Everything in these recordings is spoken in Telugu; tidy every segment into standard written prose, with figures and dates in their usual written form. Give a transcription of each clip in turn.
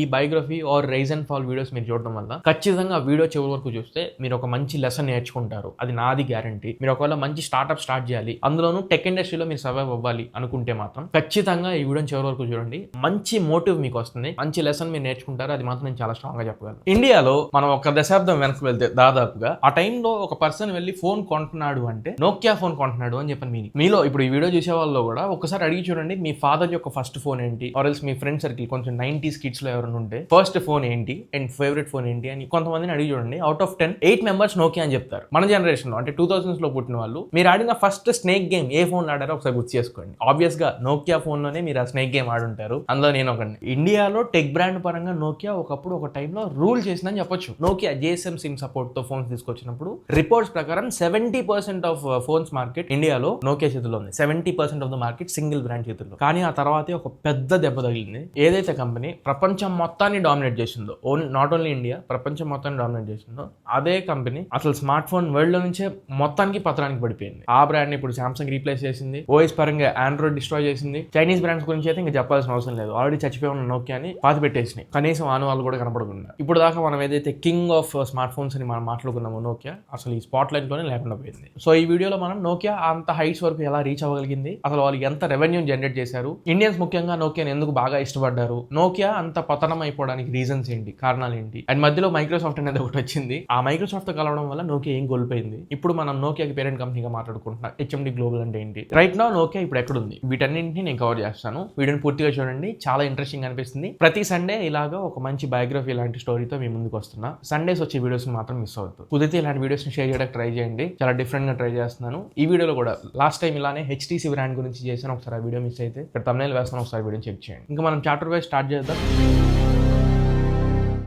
ఈ biography or rise and fall videos మీరు చూడడం వల్ల ఖచ్చితంగా వీడియో చివరి వరకు చూస్తే మీరు ఒక మంచి లెసన్ నేర్చుకుంటారు. అది నాది గ్యారంటీ. మీరు ఒకవేళ మంచి స్టార్ట్అప్ స్టార్ట్ చేయాలి, అందులోనూ టెక్ ఇండస్ట్రీలో మీరు సర్వైవ్ అవ్వాలి అనుకుంటే మాత్రం ఖచ్చితంగా ఈ వీడియోని చివరి వరకు చూడండి. మంచి మోటివ్ మీకు వస్తుంది, మంచి లెసన్ మీరు నేర్చుకుంటారు. అది మాత్రం నేను చాలా స్ట్రాంగ్ గా చెప్పగలను. ఇండియాలో మనం ఒక దశాబ్దం వెనక్కి వెళ్తే దాదాపుగా ఆ టైంలో ఒక పర్సన్ వెళ్ళి ఫోన్ కొంటున్నాడు అంటే నోకియా ఫోన్ కొంటున్నాడు అని చెప్పని మీలో ఇప్పుడు ఈ వీడియో చూసే వాళ్ళు కూడా ఒకసారి అడిగి చూడండి, మీ ఫాదర్ యొక్క ఫస్ట్ ఫోన్ ఏంటి, ఆర్ఎల్స్ మీ ఫ్రెండ్ సర్కిల్ కొంచెం 90s కిడ్స్ లో ఎవరైనా ఉంటే ఫస్ట్ ఫోన్ ఏంటి అండ్ ఫేవరెట్ ఫోన్ ఏంటి అని కొంతమందిని అడిగి చూడండి. అవుట్ ఆఫ్ 10 8 మెంబర్స్ నోకియా అని చెప్తారు. మన జనరేషన్ లో అంటే 2000s లో పుట్టిన వాళ్ళు మీరు ఆడిన ఫస్ట్ స్నేక్ గేమ్ ఏ ఫోన్ ఆడారో ఒకసారి గుర్తు చేసుకోండి. ఆబ్వియస్ గా నోకియా ఫోన్ లోనే మీరు ఆ స్నేక్ గేమ్ ఆడుంటారు. అందులో నేను ఒకటి. ఇండియాలో టెక్ బ్రాండ్ పరంగా నోకియా ఒకప్పుడు ఒక టైంలో రూల్ చేసిందని చెప్పొచ్చు. నోకియా GSM సిమ్ సపోర్ట్ తో ఫోన్స్ తీసుకొచ్చినప్పుడు రిపోర్ట్స్ ప్రకారం 70% ఆఫ్ ఫోన్స్ మార్కెట్ ఇండియాలో నోకియా చేతిలో ఉంది. 70% of the market single brand చేతుల్లో. కానీ ఆ తర్వాతే ఒక పెద్ద దెబ్బ తగిలింది. ఏదైతే కంపెనీ ప్రపంచం మొత్తాన్ని డామినేట్ చేసిందో, నాట్ ఓన్లీ ఇండియా, ప్రపంచం మొత్తాన్ని డామినేట్ చేసిందో అదే కంపెనీ అసలు స్మార్ట్ ఫోన్ వరల్డ్ లో నుంచే మొత్తానికి పత్రానికి పడిపోయింది. ఆ బ్రాండ్ ఇప్పుడు సామ్సంగ్ రీప్లేస్ చేసింది. ఓఎస్ పరంగా ఆండ్రాయిడ్ డిస్ట్రాయ్ చేసింది. చైనీస్ బ్రాండ్స్ గురించి అయితే ఇంకా చెప్పాల్సిన అవసరం లేదు. ఆల్రెడీ చచ్చిపోయి ఉన్న నోకియాని పాతి పెట్టేసినాయి, కనీసం ఆనవాళ్ళు కూడా కనపడకుండా. ఇప్పుడు దాకా మనం ఏదైతే కింగ్ ఆఫ్ స్మార్ట్ ఫోన్స్ అని మనం మాట్లాడుకున్నామో నోకియా అసలు ఈ స్పాట్ లైట్ లోనే లేకుండా పోయింది. సో ఈ వీడియోలో మనం నోకియా అంత హైట్స్ వరకు ఎలా రీచ్ అవ్వగలిగింది, అసలు వాళ్ళు ఎంత రెవెన్యూ జనరేట్ చేశారు, ఇండియన్స్ ముఖ్యంగా నోకియాని ఎందుకు బాగా ఇష్టపడ్డారు, నోకియా అంత పతనం అయిపోవడానికి రీజన్స్ ఏంటి, కారణాలు ఏంటి, అండ్ మధ్యలో మైక్రోసాఫ్ట్ అనేది ఒకటి వచ్చింది. ఆ మైక్రోసాఫ్ట్ తో కలవడం వల్ల నోకియా ఏం కోల్పోయింది. ఇప్పుడు మనం నోకియాకి పేరెంట్ కంపెనీగా మాట్లాడుకుంటున్నాం. HMD గ్లోబల్ అంటే ఏంటి, రైట్ నౌ నోకియా ఇప్పుడు ఎక్కడుంది, వీటన్నింటినీ నేను కవర్ చేస్తాను. వీడియోని పూర్తిగా చూడండి, చాలా ఇంట్రెస్టింగ్ అనిపిస్తుంది. ప్రతి సండే ఇలాగా ఒక మంచి బయోగ్రఫీ లాంటి స్టోరీతో మీ ముందుకు వస్తున్నా. సండేస్ వచ్చే వీడియోస్ మాత్రం మిస్ అవుతుంది. కుదిరితే ఇలాంటి వీడియోస్ ని షేర్ చేయడానికి ట్రై చేయండి. చాలా డిఫరెంట్ గా ట్రై చేస్తున్నాను. ఈ వీడియోలో కూడా లాస్ట్ టైం ఇలానే HTC బ్రాండ్ గురించి చేశాను. ఒకసారి ఆ వీడియో మిస్ అయితే ఇక్కడ thumbnail వేస్తాను, ఒకసారి వీడియో చెక్ చేయండి. ఇంకా మనం చాప్టర్ వైజ్ స్టార్ట్ చేద్దాం.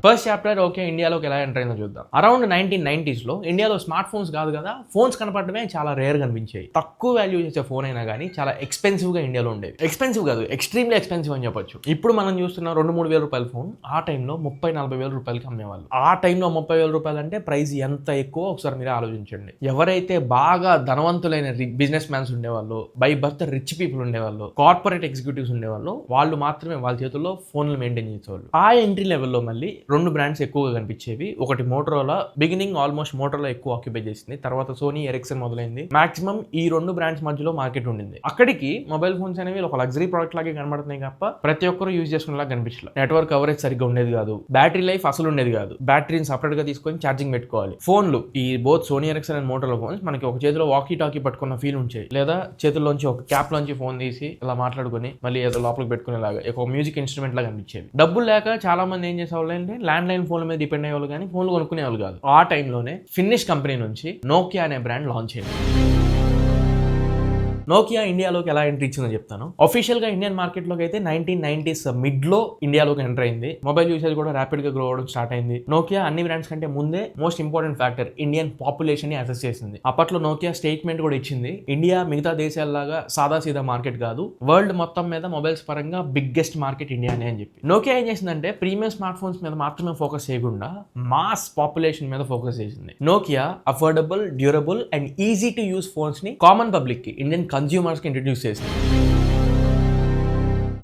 ఫస్ట్ చాప్టర్ ఓకే ఇండియాలోకి ఎలా ఎంటర్ అయిందో చూద్దాం. అరౌండ్ 1990s లో ఇండియాలో స్మార్ట్ ఫోన్స్ కాదు కదా, ఫోన్స్ కనపడమే చాలా రేర్ గా కనిపించాయి. తక్కువ వాల్యూ చేసే ఫోన్ అయినా కానీ చాలా ఎక్స్పెన్సివ్ గా ఇండియాలో ఉండేది. ఎక్స్పెన్సివ్ కాదు, ఎక్స్ట్రీమ్లీ ఎక్స్పెన్సివ్ అని చెప్పొచ్చు. ఇప్పుడు మనం చూస్తున్న 2-3 వేల రూపాయల ఫోన్ ఆ టైంలో 30-40 వేల రూపాయలకి అమ్మేవాళ్ళు. ఆ టైంలో 30 వేల రూపాయలు అంటే ప్రైస్ ఎంత ఎక్కువ ఒకసారి మీరు ఆలోచించండి. ఎవరైతే బాగా ధనవంతులైన బిజినెస్ మ్యాన్స్ ఉండేవాళ్ళు, బై బర్త్ రిచ్ పీపుల్ ఉండేవాళ్ళు, కార్పొరేట్ ఎగ్జిక్యూటివ్స్ ఉండేవాళ్ళు, వాళ్ళు మాత్రమే వాళ్ళ చేతుల్లో ఫోన్లు మెయింటైన్ చేసేవాళ్ళు. ఆ ఎంట్రీ లెవెల్లో మళ్ళీ 2 బ్రాండ్స్ ఎక్కువగా కనిపించేవి. ఒకటి మోటరోలా, బిగినింగ్ ఆల్మోస్ట్ మోటరోలా ఎక్కువ ఆక్యుపై చేసింది. తర్వాత సోనీ, ఎరిక్సన్ మొదలైంది. మాక్సిమం ఈ 2 బ్రాండ్స్ మధ్యలో మార్కెట్ ఉండింది. అక్కడికి మొబైల్ ఫోన్స్ అనేవి ఒక లగ్జరీ ప్రోడక్ట్ లాగే కనబడుతున్నాయి తప్ప ప్రతి ఒక్కరు యూజ్ చేసుకునేలా కనిపించలేదు. నెట్వర్క్ కవరేజ్ సరిగ్గా ఉండేది కాదు, బ్యాటరీ లైఫ్ అసలు ఉండేది కాదు. బ్యాటరీని సపరేట్ గా తీసుకొని ఛార్జింగ్ పెట్టుకోవాలి. ఫోన్లు ఈ both Sony, Ericsson and Motorola phones మనకి ఒక చేతిలో వాకీ టాకీ పట్టుకున్న ఫీల్ ఉంచాయి, లేదా చేతుల్లోంచి ఒక క్యాప్ లోంచి ఫోన్ తీసి ఇలా మాట్లాడుకుని మళ్ళీ ఏదో లోపలికి పెట్టుకునేలాగా ఒక మ్యూజిక్ ఇన్స్ట్రుమెంట్ లాగా అనిపించేది. డబ్బులు లేక చాలా మంది ఏం చేసేవాళ్ళు అంటే ల్యాండ్ లైన్ ఫోన్ల మీద డిపెండ్ అయ్యేవాళ్ళు, కానీ ఫోన్లు కొనుక్కునేవాళ్ళు కాదు. ఆ టైంలోనే ఫిన్నిష్ కంపెనీ నుంచి నోకియా అనే బ్రాండ్ లాంచ్ అయింది. నోకియా ఇండియాలోకి ఎలా ఎంట్రీ ఇచ్చిందో చెప్తాను. అఫీషియల్ గా ఇండియన్ మార్కెట్ లోకి అయితే 1990s మిడ్ లో ఇండియాలోకి ఎంటర్ అయింది. మొబైల్ యూసేజ్ కూడా ర్యాపిడ్ గా గ్రో అవడం స్టార్ట్ అయింది. నోకియా అన్ని బ్రాండ్స్ కంటే ముందే most important factor Indian population ని అసెస్ చేసింది. అప్పట్లో నోకియా స్టేట్మెంట్ కూడా ఇచ్చింది, ఇండియా మిగతా దేశాలలాగా సాదా సీదా మార్కెట్ కాదు, వరల్డ్ మొత్తం మీద మొబైల్స్ పరంగా బిగ్గెస్ట్ మార్కెట్ ఇండియానే అని చెప్పి. నోకియా ఏం చేసిందంటే ప్రీమియం స్మార్ట్ ఫోన్స్ మీద మాత్రమే ఫోకస్ చేయకుండా మాస్ పాపులేషన్ మీద ఫోకస్ చేసింది. Nokia affordable, durable and easy to use phones ని కామన్ పబ్లిక్ కి, ఇండియన్ కన్స్యూమర్స్ కి ఇంట్రడ్యూస్ చేసింది.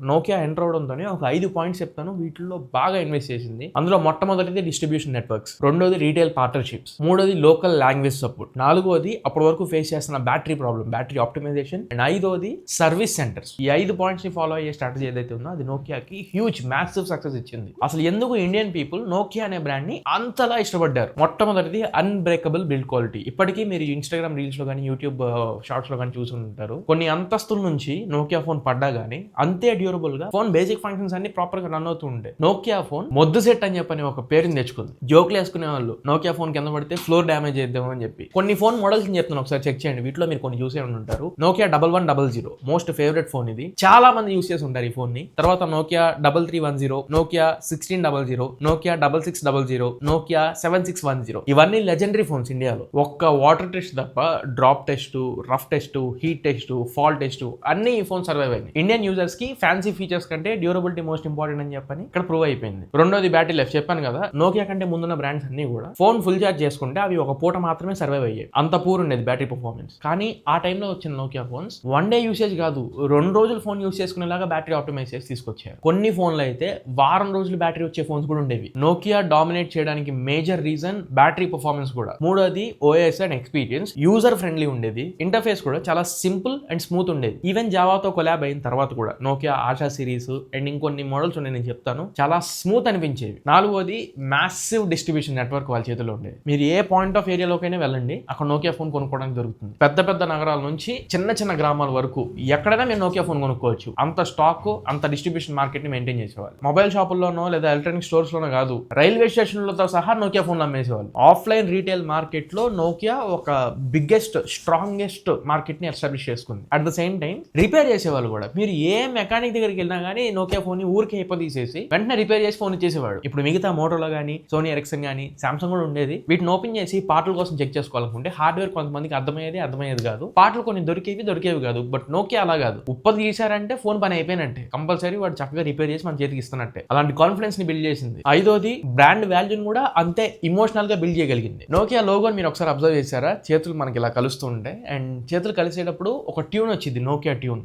నోకియా ఎంటర్ అవడంతోనే ఒక 5 పాయింట్స్ చెప్తాను, వీటిల్లో బాగా ఇన్వెస్ట్ చేసింది. అందులో మొట్టమొదటిది డిస్ట్రిబ్యూషన్ నెట్వర్క్స్, రెండోది రీటైల్ పార్ట్నర్షిప్స్, మూడోది లోకల్ లాంగ్వేజ్ సపోర్ట్, నాలుగోది అప్పటి వరకు ఫేస్ చేస్తున్న battery problem, battery optimisation, and ఐదోది సర్వీస్ సెంటర్స్. ఈ 5 పాయింట్స్ ని ఫాలో అయ్యే స్ట్రాటజీ ఏదైతే ఉందో అది నోకియాకి హ్యూజ్ మ్యాసివ్ సక్సెస్ ఇచ్చింది. అసలు ఎందుకు ఇండియన్ పీపుల్ నోకియా అనే బ్రాండ్ ని అంతలా ఇష్టపడ్డారు? మొట్టమొదటిది అన్బ్రేకబుల్ బిల్డ్ క్వాలిటీ. ఇప్పటికీ మీరు ఇన్స్టాగ్రామ్ రీల్స్ లో కానీ యూట్యూబ్ షార్ట్స్ లో కానీ చూసి ఉంటారు, కొన్ని అంతస్తుల నుంచి నోకియా ఫోన్ పడ్డా గానీ అంతే డ్యూరబుల్ గా ఫోన్ బేసిక్ ఫంక్షన్స్ అన్ని ప్రాపర్ గా రన్ అవుతూ ఉంటాయి. నోకియా ఫోన్ మొద్దు సెట్ అని చెప్పని ఒక పేరుని తెచ్చుకుంది. జోక్లు వేసుకునే వాళ్ళు నోకియా ఫోన్ కింద పడితే ఫ్లోర్ డ్యామేజ్ చేద్దాం అని చెప్పి. కొన్ని ఫోన్ మోడల్స్ చెప్తాను, ఒకసారి చెక్ చేయండి. వీటిలో మీరు కొన్ని చూసే ఉంటారు. నోకియా 1100 మోస్ట్ ఫేవరెట్ ఫోన్ ఇది, చాలా మంది యూస్ చేసి ఉంటారు ఈ ఫోన్ ని. తర్వాత నోకియా 3310, నోకియా 1600, నోకియా 6600, నోకియా 7610. ఇవన్నీ లెజెండరీ ఫోన్స్ ఇండియాలో. ఒక్క వాటర్ టెస్ట్ తప్ప drop test, rough test, heat test, fall test అన్ని ఈ ఫోన్ సర్వైవ్ అయింది. ఇండియన్ యూజర్స్ కి ఫ్యాన్సీ ఫ్యాన్సీ ఫీచర్స్ కంటే డ్యూరబిలిటీ మోస్ట్ ఇంపార్టెంట్ అని చెప్పని ఇక్కడ ప్రూవ్ అయిపోయింది. రెండోది బ్యాటరీ లైఫ్. చెప్పాను కదా, నోకియా కంటే ముందున్న బ్రాండ్స్ అన్ని కూడా ఫోన్ ఫుల్ ఛార్జ్ చేసుకుంటే అవి ఒక పూట మాత్రమే సర్వైవ్ అయ్యాయి. అంత పూర్ ఉండేది బ్యాటరీ పర్ఫార్మెన్స్. కానీ ఆ టైంలో వచ్చిన నోకియా ఫోన్స్ 1 డే యూసేజ్ కాదు, 2 రోజులు ఫోన్ యూస్ చేసుకునేలాగా బ్యాటరీ ఆప్టిమైజ్ చేసి తీసుకొచ్చారు. కొన్ని ఫోన్లు అయితే వారం రోజులు బ్యాటరీ వచ్చే ఫోన్స్ కూడా ఉండేవి. నోకియా డామినేట్ చేయడానికి మేజర్ రీజన్ బ్యాటరీ పర్ఫార్మెన్స్ కూడా. మూడోది OS and experience. User friendly ఉండేది, ఇంటర్ఫేస్ కూడా చాలా సింపుల్ అండ్ స్మూత్ ఉండేది. ఈవెన్ జావాతో కొలాబ్ అయిన తర్వాత కూడా నోకియా ఆశా సిరీస్ అండ్ ఇంకొన్ని మోడల్స్ ఉన్నాయి, నేను చెప్తాను, చాలా స్మూత్ అనిపించేవి. నాలుగోది మ్యాసివ్ డిస్ట్రిబ్యూషన్ నెట్వర్క్ వాళ్ళ చేతిలో ఉండేది. మీరు ఏ పాయింట్ ఆఫ్ ఏరియాలోకైనా వెళ్ళండి, అక్కడ నోకియా ఫోన్ కొనుక్కోవడానికి దొరుకుతుంది. పెద్ద పెద్ద నగరాల నుంచి చిన్న చిన్న గ్రామాల వరకు ఎక్కడైనా మీరు నోకియా ఫోన్ కొనుక్కోవచ్చు. అంత స్టాక్, అంత డిస్ట్రిబ్యూషన్ మార్కెట్ ని మెయింటైన్ చేసేవాళ్ళు. మొబైల్ షాపుల్లోనో లేదా ఎలక్ట్రానిక్ స్టోర్స్ లోనో కాదు, రైల్వే స్టేషన్లతో సహా నోకియా ఫోన్లు అమ్మేసేవాళ్ళు. ఆఫ్లైన్ రీటైల్ మార్కెట్ లో నోకియా ఒక బిగ్గెస్ట్, స్ట్రాంగెస్ట్ మార్కెట్ ని ఎస్టాబ్లిష్ చేసుకుంది. At the same time repair చేసేవాళ్ళు కూడా. మీరు ఏ మెకానిక్ దగ్గరికి వెళ్ళినా కానీ నోకియా ఫోన్ ని ఊరికే తీసేసి వెంటనే రిపేర్ చేసి ఫోన్ ఇచ్చేసేవాడు. ఇప్పుడు మిగతా మోటోలో కానీ, సోనీ ఎరిక్సన్ కానీ, సామ్సంగ్ కూడా ఉండేది. వీటిని ఓపెన్ చేసి పాటల కోసం చెక్ చేసుకోవాలనుకుంటే హార్డ్వేర్ కొంతమందికి అర్థమయ్యేది కాదు, పాటలు కొన్ని దొరికేవి కాదు. బట్ నోకియా అలా కాదు, ఉప్పది తీశారంటే ఫోన్ పని అయిపోయినట్టే, కంపల్సరీ వాడు చక్కగా రిపేర్ చేసి మన చేతికి ఇస్తున్నట్టే. అలాంటి కాన్ఫిడెన్స్ ని బిల్డ్ చేసింది. ఐదోది బ్రాండ్ వాల్యూని కూడా అంతే ఇమోషనల్ గా బిల్డ్ చేయగలిగింది. నోకియా లోగోని మీరు ఒకసారి అబ్జర్వ్ చేశారా? చేతులు మనకి ఇలా కలుస్తూ ఉంటాయి, అండ్ చేతులు కలిసేటప్పుడు ఒక ట్యూన్ వచ్చింది, నోకియా ట్యూన్.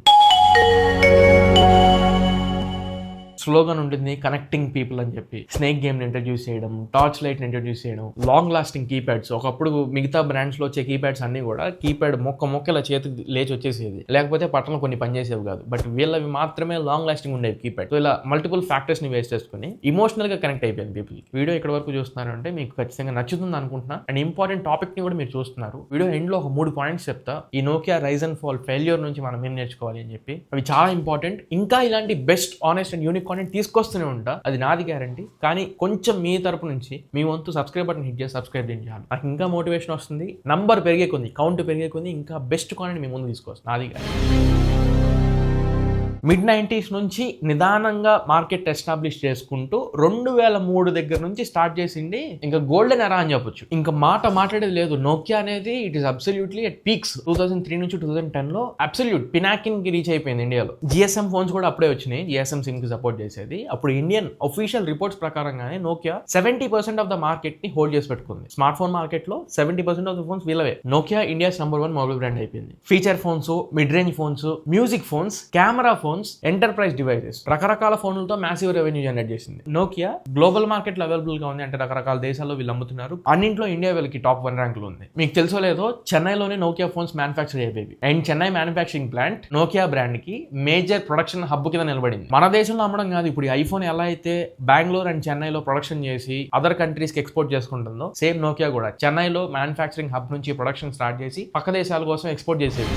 స్లోగన్ ఉంటుంది, కనెక్టింగ్ పీపుల్ అని చెప్పి. స్నేక్ గేమ్ ని ఇంట్రడ్యూస్ చేయడం, టార్చ్ లైట్ ని ఇంట్రడ్యూస్ చేయడం, లాంగ్ లాస్టింగ్ కీప్యాడ్స్. ఒకప్పుడు మిగతా బ్రాండ్స్ లో వచ్చే కీప్యాడ్స్ అన్ని కూడా కీప్యాడ్ మొక్కలా చేతికి లేచి వచ్చేసేది, లేకపోతే పట్టణం కొన్ని పనిచేసేవి కాదు. బట్ వీళ్ళవి మాత్రమే లాంగ్ లాస్టింగ్ ఉండేవి కీప్యాడ్. సో ఇలా మల్టిపుల్ ఫ్యాక్టర్స్ ని వేస్ట్ చేసుకుని ఇమోషనల్ గా కనెక్ట్ అయిపోయింది పీపుల్. వీడియో ఇక్కడ వరకు చూస్తున్నారంటే మీకు ఖచ్చితంగా నచ్చుతుంది అనుకుంటున్నా, అండ్ ఇంపార్టెంట్ టాపిక్ ని కూడా మీరు చూస్తున్నారు. వీడియో ఎండ్ లో ఒక 3 పాయింట్స్ చెప్తా, ఈ Nokia rise and fall failure నుంచి మనం ఏం నేర్చుకోవాలి అని చెప్పి. అవి చాలా ఇంపార్టెంట్. ఇంకా ఇలాంటి best, honest and unique content తీసుకొస్తూనే ఉంటా, అది నాది గ్యారంటీ. కానీ కొంచెం మీ తరపు నుంచి మీ వంతు సబ్స్క్రైబ్ బటన్ హిట్ చేసి సబ్స్క్రైబ్ చేయాలి. నాకు ఇంకా మోటివేషన్ వస్తుంది, నంబర్ పెరిగే కొంది, కౌంట్ పెరిగే కొంది ఇంకా బెస్ట్ కాంటెంట్ మీ ముందు తీసుకొస్తాను, నాది గ్యారంటీ. మిడ్ 90s నుంచి నిదానంగా మార్కెట్ ఎస్టాబ్లిష్ చేసుకుంటూ 2003 దగ్గర నుంచి స్టార్ట్ చేసింది ఇంకా గోల్డెన్ ఎరా అని చెప్పొచ్చు. ఇంకా మాట్లాడేది లేదు. నోకియా అనేది it is absolutely at peaks. 2003 నుంచి 2010 లో అబ్సల్యూట్ పినాకిన్ కి రీచ్ అయిపోయింది ఇండియాలో. జిఎస్ఎం ఫోన్స్ కూడా అప్పుడే వచ్చినాయి, జిఎస్ఎం సిమ్ కి సపోర్ట్ చేసేది. అప్పుడు ఇండియన్ అఫీషియల్ రిపోర్ట్స్ ప్రకారంగానే నోకియా 70% ఆఫ్ ద మార్కెట్ ని హోల్డ్ చేసి పెట్టుకుంది. స్మార్ట్ ఫోన్ మార్కెట్ లో 70% ఆఫ్ ద ఫోన్స్ వీళ్ళవే. Nokia India's number 1 mobile brand అయిపోయింది. Feature phones, mid range phones, music phones, camera phones, enterprise devices, రకరకాల ఫోన్లతో మ్యాసివ్ రెవెన్యూ జనరేట్ చేసింది. నోకియా గ్లోబల్ మార్కెట్ లో అవైలబుల్ గా ఉంది, అంటే రకరకాల దేశాల్లో వీళ్ళు అమ్ముతున్నారు. అన్నింటిలో ఇండియా వీళ్ళకి టాప్ 1 ర్యాంకులు ఉంది. మీకు తెలుసో లేదో, చెన్నైలోనే నోకియా ఫోన్స్ మ్యానుఫ్యాక్చర్ అయిపోయి, and Chennai manufacturing plant Nokia brand కి మేజర్ ప్రొడక్షన్ హబ్ కింద నిలబడింది. మన దేశంలో అమ్మడం కాదు, ఇప్పుడు ఐఫోన్ ఎలా అయితే బెంగళూరు అండ్ చెన్నైలో ప్రొడక్షన్ చేసి అదర్ కంట్రీస్ కి ఎక్స్పోర్ట్ చేసుకుంటుందో, సేమ్ నోకియా కూడా చెన్నైలో మ్యానుఫ్యాక్చరింగ్ హబ్ నుంచి ప్రొడక్షన్ స్టార్ట్ చేసి పక్క దేశాల కోసం ఎక్స్పోర్ట్ చేసేది.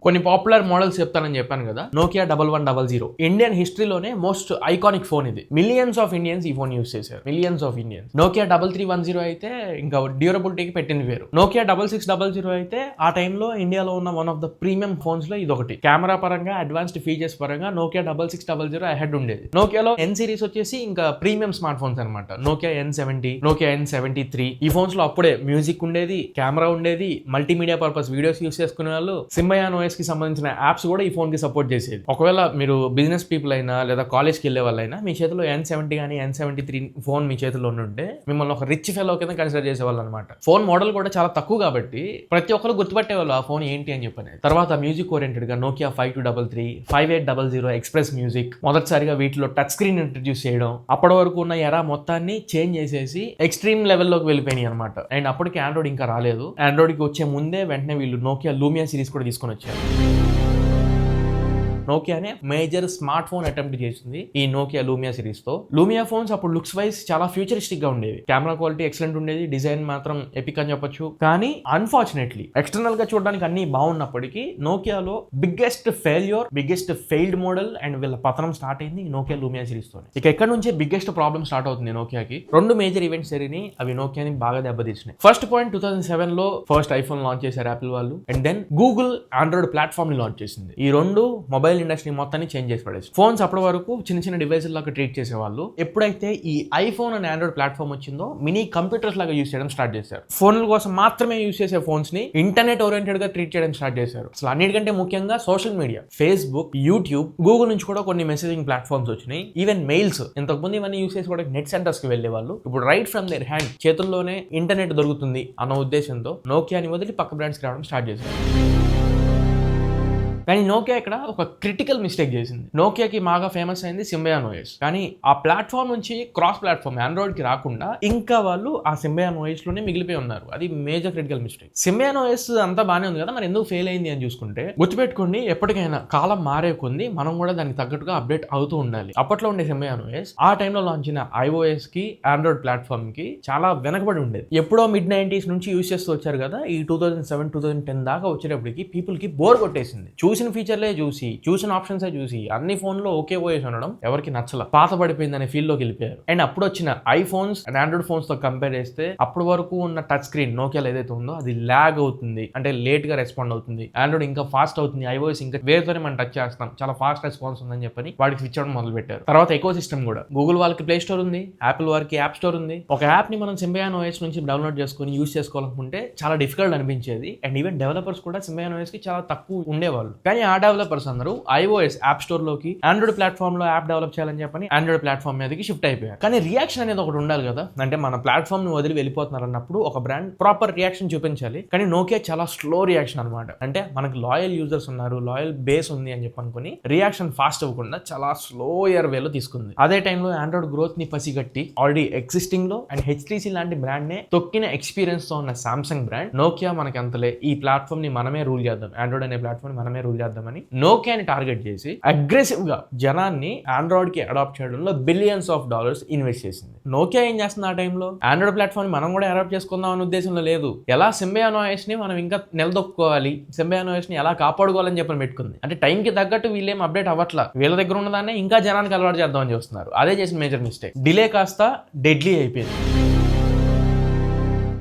కొన్ని పాపులర్ మోడల్స్ చెప్తానని చెప్పాను కదా, నోకియా 1100 ఇండియన్ హిస్టరీలోనే మోస్ట్ ఐకానిక్ ఫోన్ ఇది. మిలియన్స్ ఆఫ్ ఇండియన్స్ ఈ ఫోన్ యూస్ చేశారు, మిలియన్స్ ఆఫ్ ఇండియన్స్. నోకియా 3310 అయితే ఇంకా డ్యూరబిలిటీకి పెట్టింది వేరు. నోకియా 6600 అయితే ఆ టైంలో ఇండియాలో ఉన్న one of the premium phones లో ఇది ఒకటి. కెమెరా పరంగా, అడ్వాన్స్డ్ ఫీచర్స్ పరంగా నోకియా 6600 అహెడ్ ఉండేది. నోకియాలో ఎన్ సిరీస్ వచ్చేసి ఇంకా ప్రీమియం స్మార్ట్ ఫోన్స్ అనమాట. నోకియా N70, నోకియా N73, ఈ ఫోన్స్ లో అప్పుడే మ్యూజిక్ ఉండేది, కెమెరా ఉండేది, మల్టీమీడియా పర్పస్ వీడియోస్ యూస్ చేసుకునే వాళ్ళు, సింబయాన్ OS కి సంబంధించిన యాప్స్ కూడా ఈ ఫోన్ కి సపోర్ట్ చేసేది. ఒకవేళ మీరు బిజినెస్ పీపుల్ అయినా లేదా కాలేజ్కి వెళ్ళే వాళ్ళైనా మీ చేతిలో N70 కానీ N73 ఫోన్ మీ చేతిలో ఉంటే మిమ్మల్ని ఒక రిచ్ ఫెలో కింద కన్సిడర్ చేసేవాళ్ళు అనమాట. ఫోన్ మోడల్ కూడా చాలా తక్కువ కాబట్టి ప్రతి ఒక్కరు గుర్తుపట్టేవాళ్ళు ఆ ఫోన్ ఏంటి అని చెప్పని. తర్వాత మ్యూజిక్ ఓరియంటెడ్ గా నోకియా 5233, 5800 ఎక్స్ప్రెస్ మ్యూజిక్ మొదటిసారిగా వీటిలో టచ్ స్క్రీన్ ఇంట్రడ్యూస్ చేయడం, అప్పటి వరకు ఉన్న ఎరా మొత్తాన్ని చేంజ్ చేసేసి ఎక్స్ట్రీమ్ లెవెల్లోకి వెళ్ళిపోయినాయి అనమాట. అండ్ అప్పటికి ఆండ్రాయిడ్ ఇంకా రాలేదు. ఆండ్రాయిడ్ కి వచ్చే ముందే వెంటనే వీళ్ళు నోకియా లూమియా సిరీస్ కూడా తీసుకొని వచ్చారు. నోకియానే మేజర్ స్మార్ట్ ఫోన్ అటెంప్ట్ చేసింది ఈ నోకియా లూమియా సిరీస్ తో. లూమియా ఫోన్స్ అప్పుడు లుక్స్ వైజ్ చాలా ఫ్యూచరిస్టిక్ గా ఉండేవి, కెమెరా క్వాలిటీ ఎక్సలెంట్ ఉండేది, డిజైన్ మాత్రం ఎపిక్ అని చెప్పొచ్చు. కానీ అన్ఫార్చునేట్లీ ఎక్స్టర్నల్ గా చూడడానికి అన్ని బాగున్నప్పటికీ నోకియాలో biggest failure, biggest failed model and వీళ్ళ పతనం స్టార్ట్ అయింది నోకియా లూమియా సిరీస్ తో. ఇక ఎక్కడ నుంచే బిగ్గెస్ట్ ప్రాబ్లమ్ స్టార్ట్ అవుతుంది నోకియాకి. 2 మేజర్ ఈవెంట్స్ జరిగినాయి, అవి నోకియాని బాగా దెబ్బతీసినాయి. ఫస్ట్ పాయింట్, 2007 లో ఫస్ట్ ఐఫోన్ లాంచ్ చేశారు యాపిల్ వాళ్ళు, and then Google Android platform ని లాంచ్ చేసింది. ఈ 2 మొబైల్ మొబైల్ ఇండస్ట్రీ మొత్తాన్ని చేంజ్ చేసి పడేసి. ఫోన్స్ అప్పటి వరకు చిన్న చిన్న డివైసెస్ లాగా ట్రీట్ చేసేవాళ్ళు. ఎప్పుడైతే ఈ ఐఫోన్ అండ్ ఆండ్రాయిడ్ ప్లాట్ఫామ్ వచ్చిందో మినీ కంప్యూటర్స్ లాగా యూస్ చేయడం స్టార్ట్ చేశారు. ఫోన్ల కోసం మాత్రమే యూస్ చేసే ఫోన్స్ ని ఇంటర్నెట్ ఓరియంటెడ్ గా ట్రీట్ చేయడం స్టార్ట్ చేశారు. అసలు అన్నిటికంటే ముఖ్యంగా social media, Facebook, YouTube, Google నుంచి కూడా కొన్ని మెసేజింగ్ ప్లాట్ఫామ్స్ వచ్చినాయి. ఈవెన్ మెయిల్స్, ఇంతకుముందు ఇవన్నీ యూస్ చేసి కూడా నెట్ సెంటర్స్ కి వెళ్లే వాళ్ళు ఇప్పుడు రైట్ ఫ్రమ్ దేర్ హ్యాండ్ చేతుల్లోనే ఇంటర్నెట్ దొరుకుతుంది అన్న ఉద్దేశంతో నోకియాని వదిలి పక్క బ్రాండ్స్ రావడం స్టార్ట్ చేశారు. కానీ నోకియా ఇక్కడ ఒక క్రిటికల్ మిస్టేక్ చేసింది. నోకియాకి బాగా ఫేమస్ అయింది Symbian OS. కానీ ఆ ప్లాట్ఫామ్ నుంచి క్రాస్ ప్లాట్ఫామ్ ఆండ్రాయిడ్ కి రాకుండా ఇంకా వాళ్ళు ఆ Symbian OS లోనే మిగిలిపోయి ఉన్నారు. అది major critical mistake. Symbian OS అంతా బాగానే ఉంది కదా, మరి ఎందుకు ఫెయిల్ అయింది అని చూసుకుంటే గుర్తుపెట్టుకోండి, ఎప్పటికైనా కాలం మారే కొంది మనం కూడా దానికి తగ్గట్టుగా అప్డేట్ అవుతూ ఉండాలి. అప్పట్లో ఉండే Symbian OS ఆ టైంలో లాంచ్ అయిన iOS కి ఆండ్రాయిడ్ ప్లాట్ఫామ్ కి చాలా వెనకబడి ఉండేది. ఎప్పుడో మిడ్ 90s నుంచి యూస్ చేస్తూ వచ్చారు కదా, ఈ 2007, 2010 దాకా వచ్చేటప్పటికి పీపుల్ కి బోర్ కొట్టేసింది. చూసిన ఫీచర్లే చూసి, చూసిన ఆప్షన్సే చూసి అన్ని ఫోన్లో ఒకే ఓఎస్ ఉండడం ఎవరికి నచ్చల, పాత పడిపోయిందనే ఫీల్ లోకి వెళ్ళిపోయారు. అండ్ అప్పుడు వచ్చిన ఐఫోన్స్ అండ్ ఆండ్రాయిడ్ ఫోన్స్ తో కంపేర్ చేస్తే అప్పటి వరకు ఉన్న టచ్ స్క్రీన్ నోకియాలో ఏదైతే ఉందో అది ల్యాగ్ అవుతుంది, అంటే లేట్ గా రెస్పాండ్ అవుతుంది. ఆండ్రాయిడ్ ఇంకా ఫాస్ట్ అవుతుంది, ఐఓఎస్ ఇంకా వేరేతోనే మనం టచ్ చేస్తాం, చాలా ఫాస్ట్ రెస్పాన్స్ ఉందని చెప్పని వాడికి స్విచ్ అవడం మొదలు పెట్టారు. తర్వాత ఎకో సిస్టమ్ కూడా, గూగుల్ వాళ్ళకి ప్లే స్టోర్ ఉంది, యాపిల్ వారికి యాప్ స్టోర్ ఉంది. ఒక యాప్ ని మనం Symbian OS నుంచి డౌన్లోడ్ చేసుకొని యూస్ చేసుకోవాలనుకుంటే చాలా డిఫికల్ట్ అనిపించేది. అండ్ ఈవెన్ డెవలపర్స్ కూడా Symbian OS కి చాలా తక్కువ ఉండేవాళ్ళు. కానీ ఆ డెవలపర్స్ అందరూ iOS యాప్ స్టోర్ లోకి ఆండ్రాయిడ్ ప్లాట్ఫామ్ లో యాప్ డెవలప్ చేయాలని చెప్పని ఆండ్రాయిడ్ ప్లాట్ఫామ్ మీదకి షిఫ్ట్ అయిపోయారు. కానీ రియాక్షన్ అనేది ఒకటి ఉండాలి కదా, అంటే మన ప్లాట్ఫామ్ ని వదిలి వెళ్ళిపోతున్నారు అన్నప్పుడు ఒక బ్రాండ్ ప్రాపర్ రియాక్షన్ చూపించాలి. కానీ నోకియా చాలా స్లో రియాక్షన్ అనమాట. అంటే మనకి లాయల్ యూజర్స్ ఉన్నారు, లాయల్ బేస్ ఉంది అని చెప్పి అనుకుని రియాక్షన్ ఫాస్ట్ అవ్వకుండా చాలా స్లోయర్ వేలో తీసుకుంది. అదే టైంలో ఆండ్రాయిడ్ గ్రోత్ ని పసిగట్టి ఆల్రెడీ ఎగ్జిస్టింగ్ లో అండ్ HTC లాంటి బ్రాండ్ నే తొక్కిన ఎక్స్పీరియన్స్ తో ఉన్న సామ్సంగ్ బ్రాండ్ నోకియా మనకి అంతలే, ఈ ప్లాట్ఫామ్ ని మనమే రూల్ చేద్దాం, ఆండ్రాయిడ్ అనే ప్లాట్ఫామ్ ని మనమే రూల్ చేద్దామని నోకియాని టార్గెట్ చేసి అగ్రెసివ్ గా జనాన్ని ఆండ్రాయిడ్ కి అడాప్ట్ చేయడంలో బిలియన్స్ ఆఫ్ డాలర్స్ ఇన్వెస్ట్ చేసింది. నోకియా ఏం చేస్తుంది ఆ టైంలో, ఆండ్రాయిడ్ ప్లాట్ఫామ్ మనం కూడా అడాప్ట్ చేసుకుందాం అనే ఉద్దేశంలో లేదు, ఎలా Symbian OS ని మనం ఇంకా నిలదొక్కుకోవాలి, Symbian OS ని ఎలా కాపాడుకోవాలని చెప్పని పెట్టుకుంది. అంటే టైం కి తగ్గట్టు వీళ్ళేం అప్డేట్ అవ్వట్లా, వీళ్ళ దగ్గర ఉన్నదాన్ని ఇంకా జనానికి అలవాటు చేద్దామని చూస్తున్నారు. అదే చేసిన మేజర్ మిస్టేక్. డిలే కాస్త డెడ్లీ అయిపోయింది.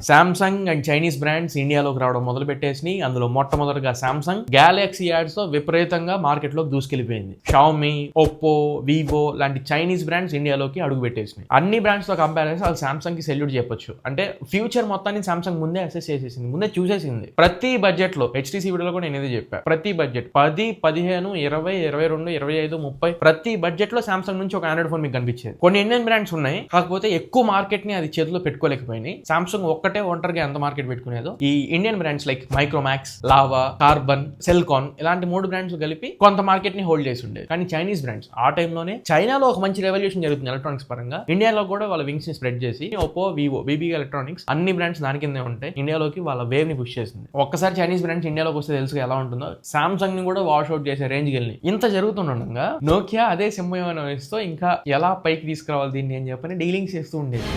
సామ్సంగ్ అండ్ చైనీస్ బ్రాండ్స్ ఇండియాలోకి రావడం మొదలు పెట్టేసి అందులో మొట్టమొదటిగా సామ్సంగ్ గ్యాలక్సీ యాడ్స్ తో విపరీతంగా మార్కెట్ లోకి దూసుకెళ్లిపోయింది. షామీ, ఒప్పో, వివో లాంటి చైనీస్ బ్రాండ్స్ ఇండియాలోకి అడుగు పెట్టేసినాయి. అన్ని బ్రాండ్స్ తో కంపేర్ చేసి వాళ్ళు సామ్సంగ్ కి సెల్యూట్ చెప్పొచ్చు. అంటే ఫ్యూచర్ మొత్తాన్ని సామ్సంగ్ ముందే అసెస్ చేసేసింది, ముందే చూసేసింది. ప్రతి బడ్జెట్ లో HTC వీడియోలో కూడా నేను ఇదే చెప్పా, ప్రతి బడ్జెట్ 10, 15, 20, 22, 25, 30 ప్రతి బడ్జెట్ లో సామ్సంగ్ నుంచి ఒక ఆండ్రాయిడ్ ఫోన్ మీకు కనిపించేది. కొన్ని ఇండియన్ బ్రాండ్స్ ఉన్నాయి, కాకపోతే ఎక్కువ మార్కెట్ ని అది చేతిలో పెట్టుకోలేకపోయినాయి. సామ్సంగ్ ఒక్కటే ఒంటరిగా ఎంత మార్కెట్ పెట్టుకునేదో ఈ Indian brands like Micromax, lava, carbon, Celkon ఇలాంటి 3 బ్రాండ్స్ కలిపి కొంత మార్కెట్ ని హోల్డ్ చేసి ఉండేది. కానీ చైనీస్ బ్రాండ్స్ ఆ టైంలోనే చైనాలో ఒక మంచి రెవల్యూషన్ జరుగుతుంది ఎలక్ట్రానిక్స్ పరంగా, ఇండియాలో కూడా వాళ్ళ వింగ్స్ ని స్ప్రెడ్ చేసి ఒప్పో, వివో, BB ఎలక్ట్రానిక్స్ అన్ని బ్రాండ్స్ దాని కిందే ఉంటాయి, ఇండియాలోకి వాళ్ళ వేవ్ ని పుష్ చేసింది. ఒక్కసారి చైనీస్ బ్రాండ్స్ ఇండియాలోకి వస్తే తెలుసు ఎలా ఉంటుందో, సామ్సంగ్ ని కూడా వాష్ అవుట్ చేసే రేంజ్ కి వెళ్ళి. ఇంత జరుగుతుండగా నోకియా అదే Symbian OS తో ఇంకా ఎలా పైకి తీసుకురావాలి దీన్ని అని చెప్పని డీలింగ్స్ చేస్తూ ఉండేది.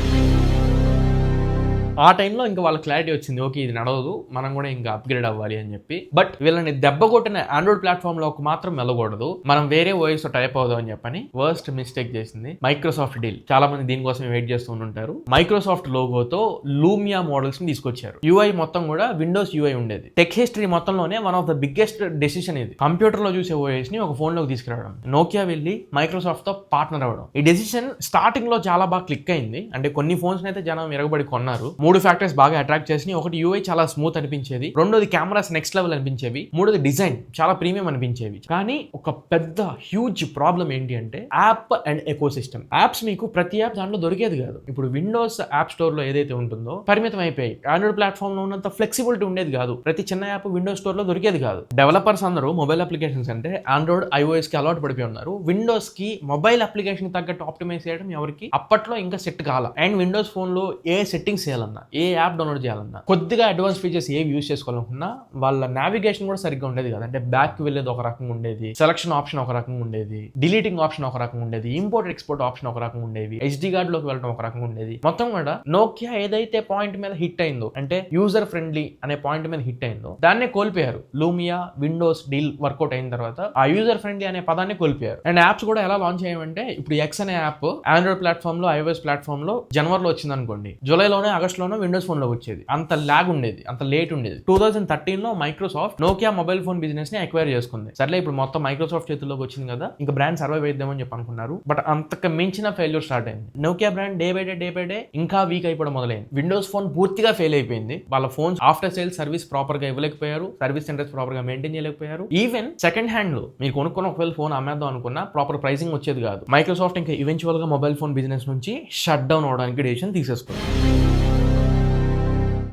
ఆ టైంలో ఇంకా వాళ్ళ క్లారిటీ వచ్చింది, ఓకే ఇది నడవదు, మనం కూడా ఇంకా అప్గ్రేడ్ అవ్వాలి అని చెప్పి. బట్ వీళ్ళని దెబ్బ కొట్టిన ఆండ్రాయిడ్ ప్లాట్ఫామ్ లోకి మాత్రం వెళ్ళకూడదు, మనం వేరే ఓఎస్ తో టైప్ అవుదాం అని చెప్పని వర్స్ట్ మిస్టేక్ చేసింది మైక్రోసాఫ్ట్ డీల్. చాలా మంది దీనికోసం వెయిట్ చేస్తూ ఉంటారు. మైక్రోసాఫ్ట్ లోగోతో లూమియా మోడల్స్ ని తీసుకొచ్చారు. UI మొత్తం కూడా విండోస్ UI ఉండేది. టెక్ హిస్టరీ మొత్తంలోనే one of the biggest decision ఇది, కంప్యూటర్ లో చూసే ఓఎస్ ని ఒక ఫోన్ లోకి తీసుకురావడం. నోకియా వెళ్ళి మైక్రోసాఫ్ట్ తో పార్ట్నర్ అవ్వడం. ఈ డెసిషన్ స్టార్టింగ్ లో చాలా బాగా క్లిక్ అయింది. అంటే కొన్ని ఫోన్స్ అయితే జనం ఎరగబడి కొన్నారు. 3 ఫ్యాక్టర్స్ బాగా అట్రాక్ట్ చేసి, ఒకటి UI చాలా స్మూత్ అనిపించేది, రెండోది కెమెరాస్ నెక్స్ట్ లెవెల్ అనిపించేవి, మూడోది డిజైన్ చాలా ప్రీమియం అనిపించేవి. కానీ ఒక పెద్ద హ్యూజ్ ప్రాబ్లం ఏంటి అంటే app and eco system. Apps మీకు ప్రతి యాప్ దాంట్లో దొరికేది కాదు. ఇప్పుడు విండోస్ యాప్ స్టోర్ లో ఏదైతే ఉంటుందో పరిమితం అయిపోయి, ఆండ్రాయిడ్ ప్లాట్ఫామ్ లో ఉన్నంత ఫ్లెక్సిబిలిటీ ఉండేది కాదు. ప్రతి చిన్న యాప్ విండోస్ స్టోర్ లో దొరికేది కాదు. డెవలపర్స్ అందరూ మొబైల్ అప్లికేషన్స్ అంటే ఆండ్రాయిడ్, iOS కి అలవాటు పడిపోయి ఉన్నారు. విండోస్ కి మొబైల్ అప్లికేషన్ తగ్గట్టు ఆప్టిమైజ్ చేయడం ఎవరికి అప్పట్లో ఇంకా సెట్ కాల. అండ్ విండోస్ ఫోన్ లో ఏ సెట్టింగ్స్ చేయాలన్నా, ఏ యాప్ డౌన్లోడ్ చేయాలన్నా, కొద్దిగా అడ్వాన్స్ ఫీచర్స్ ఏవి యూస్ చేసుకోవాలనుకున్నా వాళ్ళ నావిగేషన్ కూడా సరిగ్గా ఉండేది కదా. అంటే బ్యాక్ వెళ్ళేది ఒక రకంగా ఉండేది, సెలక్షన్ ఆప్షన్ ఒక రకంగా ఉండేది, డిలీటింగ్ ఆప్షన్ ఒక రకంగా ఉండేది, ఇంపోర్ట్ ఎక్స్పోర్ట్ ఆప్షన్ ఒక రకంగా ఉండేది, SD కార్డ్ లోకి వెళ్ళడం ఒక రకంగా ఉండేది. మొత్తం కూడా నోకియా ఏదైతే పాయింట్ మీద హిట్ అయిందో, అంటే యూజర్ ఫ్రెండ్లీ అనే పాయింట్ మీద హిట్ అయిందో, దాన్నే కోల్పోయారు. లూమియా విండోస్ డీల్ వర్కౌట్ అయిన తర్వాత ఆ యూజర్ ఫ్రెండ్లీ అనే పదాన్ని కోల్పోయారు. అండ్ యాప్స్ కూడా ఎలా లాంచ్ అయ్యామంటే, ఇప్పుడు X అనే యాప్ ఆండ్రాయిడ్ ప్లాట్ఫామ్ లో, iOS ప్లాట్ఫామ్ లో జనవరిలో వచ్చింది అనుకోండి, జూలైలోనే, ఆగస్టులోనే ఉన్న విండోస్ ఫోన్ లో వచ్చేది. అంత లాగ్ ఉండేది, అంత లేట్ ఉండేది. 2013 లో Microsoft Nokia mobile phone business ని అక్వైర్ చేసుకుంది. సర్లే ఇప్పుడు మొత్తం మైక్రోసాఫ్ట్ చేతుల్లోకి వచ్చింది కదా, ఇంకా బ్రాండ్ సర్వైవ్ అయిద్దామని చెప్పి అనుకున్నారు. బట్ అంతకు మించిన ఫెయిల్యూర్ స్టార్ట్ అయింది. Nokia brand day by day ఇంకా వీక్ అయిపోవడం మొదలైంది. విండోస్ ఫోన్ పూర్తిగా ఫెయిల్ అయిపోయింది. వాళ్ళ phones after sale service proper గా ఇవ్వలేకపోయారు, సర్వీస్ సెంటర్స్ ప్రాపర్ గా మెయింటైన్ చేయలేకపోయారు. ఈవెన్ సెకండ్ హ్యాండ్ లో మీరు కొనుక్కున్న ఒకవేళ ఫోన్ అమ్మేద్దాం అనుకున్నా ప్రాపర్ ప్రైసింగ్ వచ్చేది కాదు. మైక్రోసాఫ్ట్ ఇంకా ఈవెన్చువల్ గా మొబైల్ ఫోన్ బిజినెస్ నుంచి షట్ డౌన్ అవడానికి డిసిషన్ తీసేసుకుంది.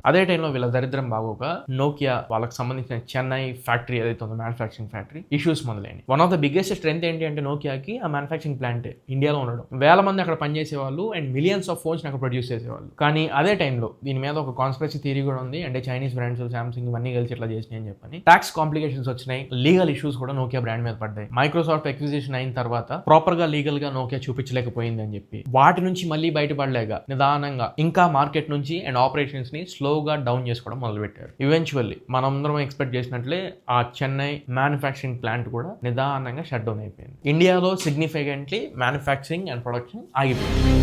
అదే టైంలో వీళ్ళ దరిద్రం బాగోక నోకియా వాళ్ళకి సంబంధించిన చెన్నై ఫ్యాక్టరీ ఏదైతే ఉందో మ్యానుఫ్యాక్చరింగ్ ఫ్యాక్టరీ ఇష్యూస్ మొదలైనవి. One of the biggest strength ఏంటి అంటే నోకియాకి ఆ మ్యానుఫ్యాక్చరింగ్ ప్లాంట్ ఇండియాలో ఉండడం. వేల మంది అక్కడ పనిచేసేవాళ్ళు అండ్ మిలియన్స్ ఆఫ్ ఫోన్స్ అక్కడ ప్రొడ్యూస్ చేసేవాళ్ళు. కానీ అదే టైంలో దీని మీద ఒక కాన్స్పిరసీ థియరీ కూడా ఉంది. అంటే చైనీస్ బ్రాండ్స్ సామ్సంగ్ ఇవన్నీ కలిసి ఇట్లా చేసినాయి అని చెప్పని టాక్స్ కాంప్లికేషన్స్ వచ్చినాయి, లీగల్ ఇష్యూస్ కూడా నోకియా బ్రాండ్ మీద పడ్డాయి. మైక్రోసాఫ్ట్ అక్విజిషన్ అయిన తర్వాత ప్రాపర్ గా లీగల్ గా నోకియా చూపించలేకపోయింది అని చెప్పి వాటి నుంచి మళ్ళీ బయటపడలేక నిదానంగా ఇంకా మార్కెట్ నుంచి అండ్ ఆపరేషన్స్ ని స్లోగా డౌన్ చేసుకోవడం మొదలుపెట్టారు. ఈవెన్చువల్లీ మనందరం ఎక్స్పెక్ట్ చేసినట్లే ఆ చెన్నై మ్యానుఫ్యాక్చరింగ్ ప్లాంట్ కూడా నిదానంగా షట్ డౌన్ అయిపోయింది. ఇండియాలో సిగ్నిఫికెంట్లీ మ్యానుఫ్యాక్చరింగ్ అండ్ ప్రొడక్షన్ ఆగిపోయింది.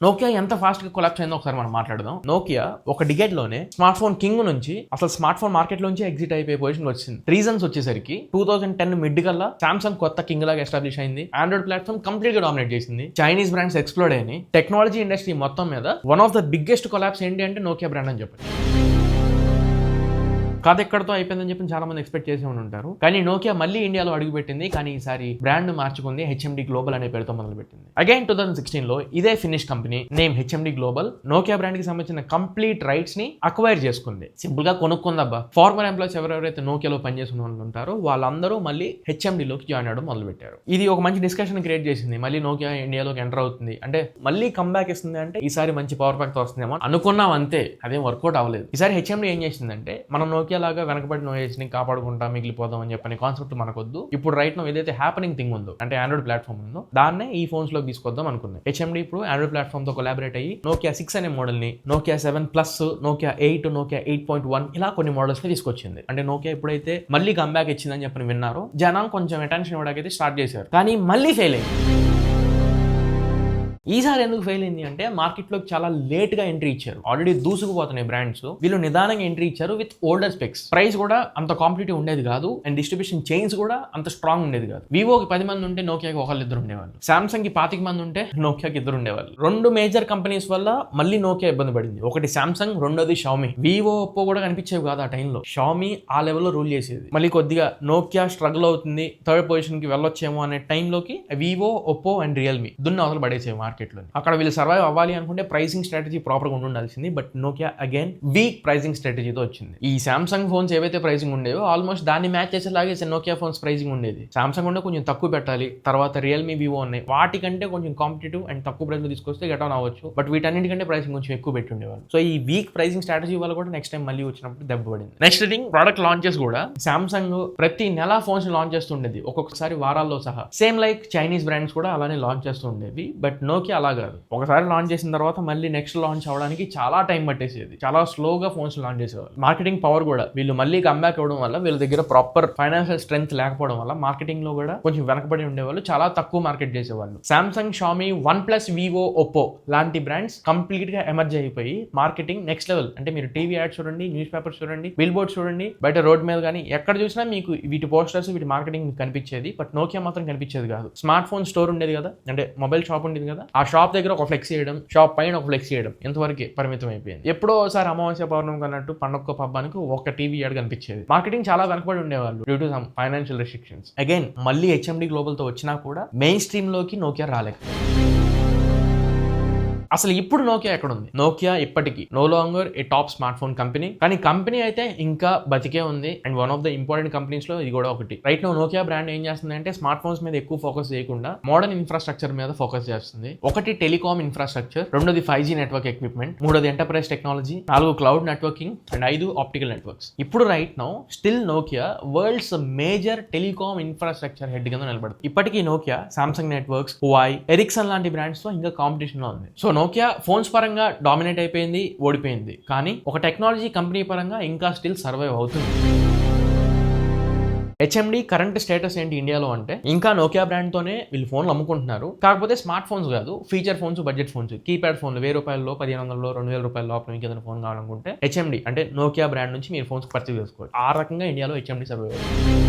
నోకియా ఎంత ఫాస్ట్ గా కొలాప్స్ అయిందో ఒకసారి మనం మాట్లాడదాం. నోకియా ఒక డికేడ్ లోనే స్మార్ట్ ఫోన్ కింగ్ నుంచి అసలు స్మార్ట్ ఫోన్ మార్కెట్ నుంచి ఎగ్జిట్ అయిపోయే పొజిషన్ వచ్చింది. రీజన్స్ వచ్చేసరికి 2010 మిడ్ కల్లా సామ్సంగ్ కొత్త కింగ్ లాగా ఎస్టాబ్లిష్ అయింది. ఆండ్రాయిడ్ ప్లాట్ఫామ్ కంప్లీట్ గా డామినేట్ చేసింది. చైనీస్ బ్రాండ్స్ ఎక్స్ప్లోడ్ అయినాయి. టెక్నాలజీ ఇండస్ట్రీ మొత్తం మీద one of the biggest collapse ఏంటి అంటే నోకియా బ్రాండ్ అని చెప్పారు. కథ ఎక్కడితో అయిపోయిందని చెప్పి చాలా మంది ఎక్స్పెక్ట్ చేసి ఉంటారు. కానీ నోకియా మళ్ళీ ఇండియాలో అడుగుపెట్టింది. కానీ ఈసారి బ్రాండ్ మార్చుకుంది, హెచ్ఎండి గ్లోబల్ అనే పేరుతో మొదలుపెట్టింది. అగైన్ 2016 లో ఇదే finish company name HMD global Nokia brand కి సంబంధించిన కంప్లీట్ రైట్స్ ని అక్వైర్ చేసుకుంది. సింపుల్ గా కొనుక్కుందబ్బా. ఫార్మర్ ఎంప్లాయీస్ ఎవరెవరైతే నోకియాలో పనిచేస్తున్న వాళ్ళు ఉంటారో వాళ్ళందరూ మళ్ళీ హెచ్ఎండిలోకి జాయిన్ అవడం మొదలు పెట్టారు. ఇది ఒక మంచి డిస్కషన్ క్రియేట్ చేసింది. మళ్ళీ నోకియా ఇండియాలోకి ఎంటర్ అవుతుంది అంటే మళ్ళీ కంబ్యాక్ ఇస్తుంది అంటే ఈసారి మంచి పవర్ ప్యాక్ తో వస్తుందేమో అనుకున్నాం, అంతే. అదేం వర్కౌట్ అవ్వలేదు. ఈసారి హెచ్ఎండి ఏం చేసిందంటే మనం నోకియా లాగా వెనకబడిన ఓఎస్ ని కాపాడుకుంటా మిగిలిపోదాం అని చెప్పని కాన్సెప్ట్ మనకొద్దు. ఇప్పుడు రైట్ నో ఏదైతే హ్యాపెనింగ్ థింగ్ ఉందో అంటే ఆండ్రాయిడ్ ప్లాట్ఫామ్ ఉందో దాన్నే ఈ ఫోన్స్ లోకి తీసుకొద్దాం అనుకుంది. హెచ్ఎండి ఇప్పుడు ఆండ్రాయిడ్ ప్లాట్ఫామ్ తో కొలాబరేట్ అయ్యి నోకియా 6 అనే మోడల్ ని, నోకియా 7 ప్లస్, నోకియా 8, నోకియా 8.1 ఇలా కొన్ని మోడల్స్ ని తీసుకొచ్చింది. అంటే నోకియా ఎప్పుడైతే మళ్ళీ కంబ్యాక్ ఇచ్చిందని చెప్పని విన్నారో జనం కొంచెం అటెన్షన్ ఇవ్వడానికి స్టార్ట్ చేశారు. కానీ మళ్ళీ ఫెయిల్ అయింది. ఈసారి ఎందుకు ఫెయిల్ అయింది అంటే మార్కెట్లోకి చాలా లేట్ గా ఎంట్రీ ఇచ్చారు. ఆల్రెడీ దూసుకుపోతున్నాయి బ్రాండ్స్, వీళ్ళు నిదానంగా ఎంట్రీ ఇచ్చారు విత్ ఓల్డర్ స్పెక్స్. ప్రైస్ కూడా అంత కాంపిటేటివ్ ఉండేది కాదు అండ్ డిస్ట్రిబ్యూషన్ చైన్స్ కూడా అంత స్ట్రాంగ్ ఉండేది కాదు. వివోకి 10 మంది ఉంటే నోకియాకి ఒకళ్ళిద్దరు ఉండేవాళ్ళు. సామ్సంగ్ కి 25 మంది ఉంటే నోకియాకి 2 ఉండేవాళ్ళు. 2 మేజర్ కంపెనీస్ వల్ల మళ్ళీ నోకియా ఇబ్బంది పడింది. ఒకటి సామ్సంగ్, రెండోది షామీ. వివో, ఒప్పో కూడా కనిపించేవి కాదు ఆ టైంలో. షామీ ఆ లెవెల్లో రూల్ చేసేది. మళ్ళీ కొద్దిగా నోకియా స్ట్రగుల్ అవుతుంది, థర్డ్ పొజిషన్ కి వెళ్ళొచ్చేమో అనే టైంలోకి వివో, ఒప్పో అండ్ రియల్మీ దున్న అవతలు పడేసేవి మార్కెట్లో. అక్కడ వీళ్ళు సర్వైవ్ అవ్వాలి అనుకుంటే ప్రైసింగ్ స్ట్రాటజీ ప్రాపర్ గా ఉండాల్సింది. But Nokia again weak pricing స్ట్రాటజీతో వచ్చింది. ఈ సామ్సంగ్ ఫోన్స్ ఏవైతే ప్రైసింగ్ ఉండేవో ఆల్మోస్ట్ దాన్ని మ్యాచ్ చేసేలాగే నోకియా ఫోన్స్ ప్రైసింగ్ ఉండేది. సామ్సంగ్ ఉండే కొంచెం తక్కువ పెట్టాలి, తర్వాత రియల్మీ, వివో ఉన్నాయి, వాటికంటే కొంచెం కాంపిటేటివ్ అండ్ తక్కువ ప్రైస్ తీసుకొస్తే గెట్ ఆన్ అవ్వచ్చు. బట్ వీటన్నిటికంటే ప్రైసింగ్ కొంచెం ఎక్కువ పెట్టి ఉండేవాళ్ళు. సో ఈ వీక్ ప్రైసింగ్ స్ట్రాటజీ వల్ల కూడా నెక్స్ట్ టైం మళ్ళీ వచ్చినప్పుడు దెబ్బ పడింది. నెక్స్ట్ థింగ్, ప్రోడక్ట్ లాంచెస్ కూడా సామ్సంగ్ ప్రతి నెల ఫోన్స్ లాంచ్ చేస్తుండేది, ఒక్కొక్కసారి వారాల్లో సహా. సేమ్ లైక్ చైనీస్ బ్రాండ్స్ కూడా అలానే లాంచ్ చేస్తూ ఉండేవి. బట్ నోకియా అలా కాదు. ఒకసారి లాంచ్ చేసిన తర్వాత మళ్ళీ నెక్స్ట్ లాంచ్ అవడానికి చాలా టైం పట్టేసేది. చాలా స్లోగా ఫోన్స్ లాంచ్ చేసేవారు. మార్కెటింగ్ పవర్ కూడా వీళ్ళు మళ్ళీ కంబ్యాక్ అవ్వడం వల్ల వీళ్ళ దగ్గర ప్రాపర్ ఫైనాన్షియల్ స్ట్రెంత్ లేకపోవడం వల్ల మార్కెటింగ్ లో కూడా కొంచెం వెనకబడి ఉండేవాళ్ళు, చాలా తక్కువ మార్కెట్ చేసేవాళ్ళు. Samsung, Xiaomi, OnePlus, Vivo, Oppo లాంటి బ్రాండ్స్ కంప్లీట్ గా ఎమర్జ్ అయిపోయి మార్కెటింగ్ నెక్స్ట్ లెవెల్. అంటే మీరు టీవీ యాడ్స్ చూడండి, న్యూస్ పేపర్స్ చూడండి, బిల్ బోర్డ్స్ చూడండి, బయట రోడ్ మీద కానీ ఎక్కడ చూసినా మీకు వీటి పోస్టర్స్, వీటి మార్కెటింగ్ కనిపించేది. బట్ నోకియా మాత్రం కనిపించేది కాదు. స్మార్ట్ ఫోన్ స్టోర్ ఉండేది కదా, అంటే మొబైల్ షాప్ ఉండేది కదా, ఆ షాప్ దగ్గర ఒక ఫ్లెక్స్ చేయడం, షాప్ పైన ఒక ఫ్లెక్స్ చేయడం, ఎంతవరకే పరిమితం అయిపోయింది. ఎప్పుడో ఒకసారి అమావాస్య పౌర్ణమి అన్నట్టు పండగ పబ్బానికి ఒక టీవీ యాడ్ కనిపించేది. మార్కెటింగ్ చాలా వెనకబడి ఉండేవాళ్ళు due to some financial restrictions. Again మళ్ళీ హెచ్ఎండి గ్లోబల్ తో వచ్చినా కూడా మెయిన్ స్ట్రీమ్ లోకి నోకియా రాలేదు. అసలు ఇప్పుడు నోకియా ఎక్కడ ఉంది? నోకియా ఇప్పటికీ no longer a top smartphone company. కానీ కంపెనీ అయితే ఇంకా బతికే ఉంది and one of the important companies లో ఇది కూడా ఒకటి. రైట్ నో నోకియా బ్రాండ్ ఏం చేస్తుంది అంటే స్మార్ట్ ఫోన్స్ మీద ఎక్కువ ఫోకస్ చేయకుండా మోడర్న్ ఇన్ఫ్రాస్ట్రక్చర్ మీద ఫోకస్ చేస్తుంది. ఒకటి టెలికామ్ ఇన్ఫ్రాస్ట్రక్చర్, రెండోది 5G నెట్వర్క్ ఎక్విప్మెంట్, మూడోది enterprise technology, 4 cloud networking and 5 optical networks. ఇప్పుడు right now still Nokia world's major telecom infrastructure head కింద నిలబడుతుంది. ఇప్పటికీ Nokia Samsung networks, Huawei, Ericsson లాంటి బ్రాండ్స్ తో ఇంకా కాంపిటీషన్ లో ఉంది. సో నోకియా ఫోన్స్ పరంగా డామినేట్ అయిపోయింది, ఓడిపోయింది. కానీ ఒక టెక్నాలజీ కంపెనీ పరంగా ఇంకా స్టిల్ సర్వైవ్ అవుతుంది. హెచ్ఎండి కరెంట్ స్టేటస్ ఏంటి ఇండియాలో అంటే ఇంకా నోకియా బ్రాండ్ తోనే వీళ్ళు ఫోన్లు అమ్ముకుంటున్నారు. కాకపోతే స్మార్ట్ ఫోన్స్ కాదు, feature phones, budget phones, keypad ఫోన్లు ₹1000, $1500, $2000 లోపల మీకు ఏదైనా ఫోన్ కావాలనుకుంటే హెచ్ఎండి అంటే నోకియా బ్రాండ్ నుంచి మీరు ఫోన్స్ పర్చేస్ చేసుకోవచ్చు. ఆ రకంగా ఇండియాలో హెచ్ఎండి సర్వైవ్ అవుతుంది.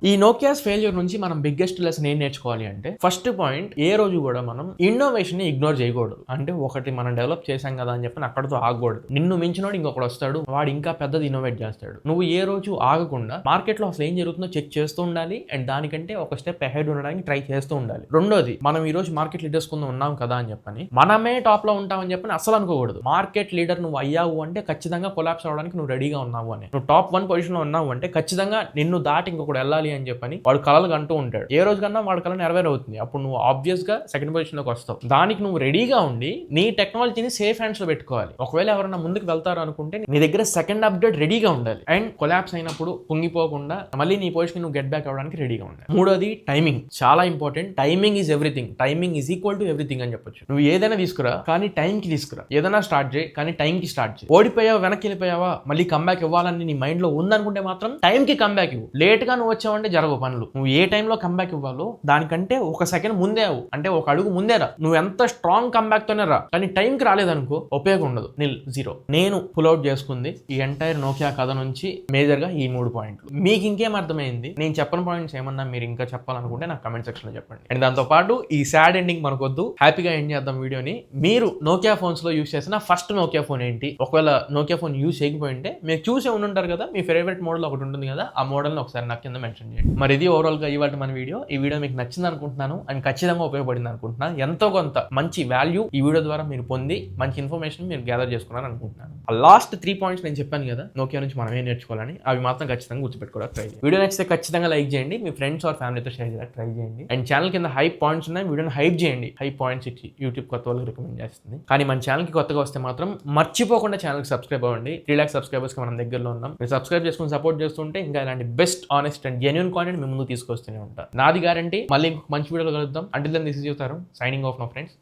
ఈ నోకియాస్ ఫెయిల్యూర్ నుంచి మనం బిగ్గెస్ట్ లెసన్ ఏం నేర్చుకోవాలి అంటే, ఫస్ట్ పాయింట్, ఏ రోజు కూడా మనం ఇన్నోవేషన్ ని ఇగ్నోర్ చేయకూడదు. అంటే ఒకటి మనం డెవలప్ చేసాం కదా అని చెప్పి అక్కడతో ఆగకూడదు. నిన్ను మించినోడు ఇంకొకటి వస్తాడు, వాడు ఇంకా పెద్దది ఇన్నోవేట్ చేస్తాడు. నువ్వు ఏ రోజు ఆగకుండా మార్కెట్ లో అసలు ఏం జరుగుతుందో చెక్ చేస్తూ ఉండాలి, అండ్ దానికంటే ఒక స్టెప్ అహెడ్ ఉండడానికి ట్రై చేస్తూ ఉండాలి. రెండోది, మనం ఈ రోజు మార్కెట్ లీడర్స్ కింద ఉన్నాం కదా అని చెప్పని మనమే టాప్ లో ఉంటామని చెప్పని అసలు అనుకోకూడదు. మార్కెట్ లీడర్ నువ్వు అయ్యావు అంటే ఖచ్చితంగా కొలాప్స్ అవడానికి నువ్వు రెడీగా ఉన్నావు అని. నువ్వు టాప్ 1 పొజిషన్ లో ఉన్నావు అంటే ఖచ్చితంగా నిన్ను దాటి ఇంకొకటి వెళ్ళాలి అని చెప్పని వాడు కలలు అంటూ ఉంటాడు. ఏ రోజు కన్నా వాడు కళ నెరవేరవుతుంది. అప్పుడు నువ్వు ఆబ్వియస్ గా సెకండ్ పొజిషన్ లోకి వస్తావు. దానికి నువ్వు రెడీగా ఉండి నీ టెక్నాలజీని సేఫ్ హ్యాండ్స్ లో పెట్టుకోవాలి. ఒకవేళ ఎవరైనా ముందుకు వెళ్తారు అనుకుంటే నీ దగ్గర సెకండ్ అప్డేట్ రెడీగా ఉండాలి. అండ్ కొలాప్స్ అయినప్పుడు పొంగిపోకుండా మళ్ళీ నీ పొజిషన్ నువ్వు గెట్ బ్యాక్ అవ్వడానికి రెడీగా ఉండాలి. మూడోది, టైమింగ్ చాలా important. Timing is everything. Timing is equal to everything అని చెప్పొచ్చు. నువ్వు ఏదైనా తీసుకురా కానీ టైం కి తీసుకురా. ఏదైనా స్టార్ట్ చేయి కానీ టైం కి స్టార్ట్ చేయి. ఓడిపోయావా, వెనక్కి వెళ్ళిపోయావా, మళ్ళీ కంబ్యాక్ ఇవ్వాలని నీ మైండ్ లో ఉందనుకుంటే మాత్రం టైం కి కంబ్యాక్ ఇవ్వు. లేట్ గా నువ్వు వచ్చావంటే జరగవు పనులు. నువ్వు ఏ టైంలో కంబ్యాక్ ఇవ్వాలో దానికంటే ఒక సెకండ్ ముందే అవ్వు, అంటే ఒక అడుగు ముందే రా. నువ్వు ఎంత స్ట్రాంగ్ కంబ్యాక్ తోనే రా, కానీ టైంకి రాలేదనుకో ఉపయోగం ఉండదు. నిల్, జీరో. నేను పుల్అవుట్ చేసుకుంది ఈ ఎంటైర్ నోకియా కథ నుంచి మేజర్ గా ఈ 3 పాయింట్లు. మీకు ఇంకేం అర్థమైంది, నేను చెప్పని పాయింట్స్ ఏమన్నా మీరు ఇంకా చెప్పాలనుకుంటే నాకు కమెంట్ సెక్షన్ లో చెప్పండి. అండ్ దాంతో పాటు ఈ సాడ్ ఎండింగ్ మనకొద్దు, హ్యాపీగా ఎండ్ చేద్దాం వీడియోని. మీరు నోకియా ఫోన్స్ లో యూస్ చేసిన ఫస్ట్ నోకియా ఫోన్ ఏంటి? ఒకవేళ నోకియా ఫోన్ యూస్ చేయకపోయింటే మీరు చూసే ఉండుంటారు కదా, మీ ఫేవరెట్ మోడల్ ఒకటి ఉంటుంది కదా, ఆ మోడల్ని ఒకసారి నాకు కింద మెన్షన్ చేయండి. మరి ఇది ఓవరాల్ గా ఇవాళ మన వీడియో. ఈ వీడియో మీకు నచ్చింది అనుకుంటున్నాను అండ్ ఖచ్చితంగా ఉపయోగపడింది అనుకుంటున్నాను. ఎంతో కొంత మంచి వాల్యూ ఈ వీడియో ద్వారా మీరు పొంది మంచి ఇన్ఫర్మేషన్ మీరు గ్యాదర్ చేసుకున్నారు అనుకుంటున్నాను. ఆ లాస్ట్ 3 పాయింట్స్ నేను చెప్పాను కదా నోకియా నుంచి మనం ఏం నేర్చుకోవాలని, అవి మాత్రం ఖచ్చితంగా గుర్తుపెట్టుకోవడానికి ట్రై చేయండి. వీడియో నచ్చితే ఖచ్చితంగా లైక్ చేయండి, మీ ఫ్రెండ్స్ ఆర్ ఫ్యామిలీతో షేర్ చేయడానికి ట్రై చేయండి. అండ్ ఛానల్ కింద హైప్ పాయింట్స్ ఉన్నాయి, వీడియోని హైప్ చేయండి. హైప్ పాయింట్స్ ఇచ్చి యూట్యూబ్ కొత్త వాళ్ళకి రికమెండ్ చేస్తుంది. కానీ మన ఛానల్ కి కొత్తగా వస్తే మాత్రం మర్చిపోకుండా ఛానల్కి సబ్స్క్రైబ్ అవ్వండి. 3 lakhs సబ్స్క్రైబర్స్ కి మనం దగ్గరలో ఉన్నాం. మీరు సబ్స్క్రైబ్ చేసుకుని సపోర్ట్ చేస్తుంటే ఇంకా ఇలాంటి best, honest and genuine content మీ ముందు తీసుకొస్తూనే ఉంటాను. నాది గ్యారంటీ. మళ్ళీ ఇంకొక మంచి వీడియోలో కలుద్దాం. Until then this is your Tarun signing off my friends.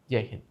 Jai Hind.